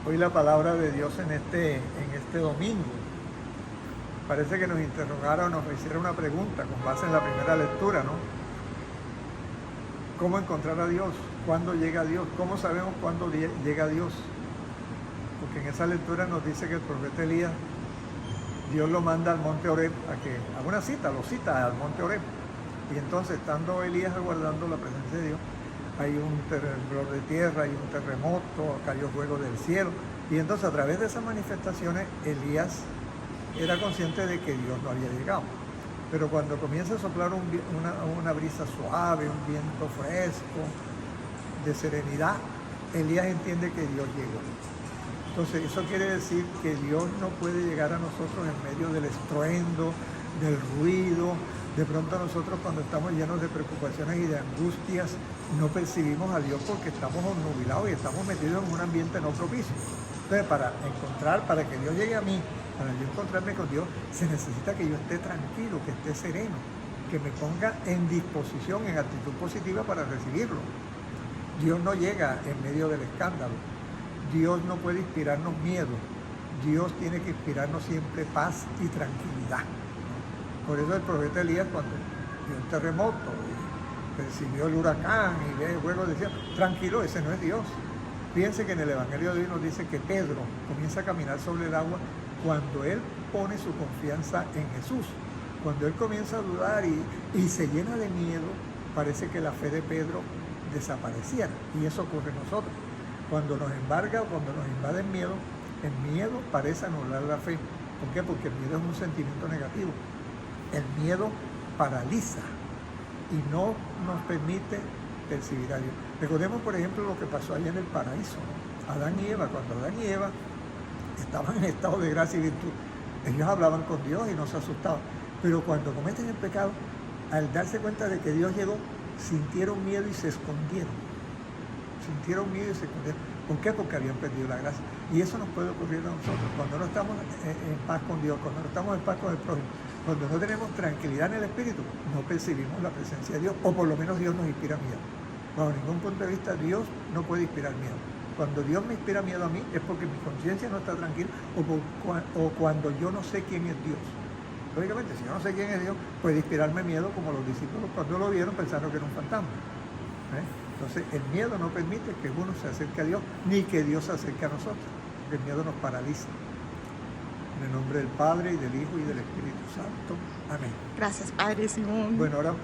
Hoy la palabra de Dios en este domingo. Parece que nos interrogara o nos hiciera una pregunta con base en la primera lectura, ¿no? ¿Cómo encontrar a Dios? ¿Cuándo llega a Dios? ¿Cómo sabemos cuándo llega a Dios? Porque en esa lectura nos dice que el profeta Elías, Dios lo manda al monte Horeb a una cita, lo cita al monte Horeb. Y entonces, estando Elías aguardando la presencia de Dios, hay un temblor de tierra, hay un terremoto, cayó fuego del cielo. Y entonces, a través de esas manifestaciones, Elías era consciente de que Dios no había llegado. Pero cuando comienza a soplar una brisa suave, un viento fresco, de serenidad, Elías entiende que Dios llegó. Entonces, eso quiere decir que Dios no puede llegar a nosotros en medio del estruendo, del ruido. De pronto nosotros, cuando estamos llenos de preocupaciones y de angustias, no percibimos a Dios porque estamos obnubilados y estamos metidos en un ambiente no propicio. Entonces, para que Dios llegue a mí, para yo encontrarme con Dios, se necesita que yo esté tranquilo, que esté sereno, que me ponga en disposición, en actitud positiva para recibirlo. Dios no llega en medio del escándalo. Dios no puede inspirarnos miedo. Dios tiene que inspirarnos siempre paz y tranquilidad. Por eso el profeta Elías, cuando vio un terremoto y percibió el huracán y ve el fuego, decía, tranquilo, ese no es Dios. Fíjense que en el Evangelio de hoy nos dice que Pedro comienza a caminar sobre el agua cuando él pone su confianza en Jesús. Cuando él comienza a dudar y se llena de miedo, parece que la fe de Pedro desapareciera. Y eso ocurre en nosotros. Cuando nos embarga o cuando nos invade el miedo parece anular la fe. ¿Por qué? Porque el miedo es un sentimiento negativo. El miedo paraliza y no nos permite percibir a Dios. Recordemos, por ejemplo, lo que pasó allá en el paraíso, ¿no? Adán y Eva, cuando Adán y Eva estaban en estado de gracia y virtud, ellos hablaban con Dios y no se asustaban. Pero cuando cometen el pecado, al darse cuenta de que Dios llegó, sintieron miedo y se escondieron. Sintieron miedo y se escondieron. ¿Por qué? Porque habían perdido la gracia. Y eso nos puede ocurrir a nosotros. Cuando no estamos en paz con Dios, cuando no estamos en paz con el prójimo, cuando no tenemos tranquilidad en el espíritu, no percibimos la presencia de Dios, o por lo menos Dios nos inspira miedo. Bajo ningún punto de vista, Dios no puede inspirar miedo. Cuando Dios me inspira miedo a mí, es porque mi conciencia no está tranquila, o cuando yo no sé quién es Dios. Lógicamente, si yo no sé quién es Dios, puede inspirarme miedo, como los discípulos cuando lo vieron pensaron que era un fantasma. Entonces, el miedo no permite que uno se acerque a Dios, ni que Dios se acerque a nosotros. El miedo nos paraliza. En el nombre del Padre, y del Hijo, y del Espíritu Santo. Amén. Gracias, Padre Simón. Bueno, ahora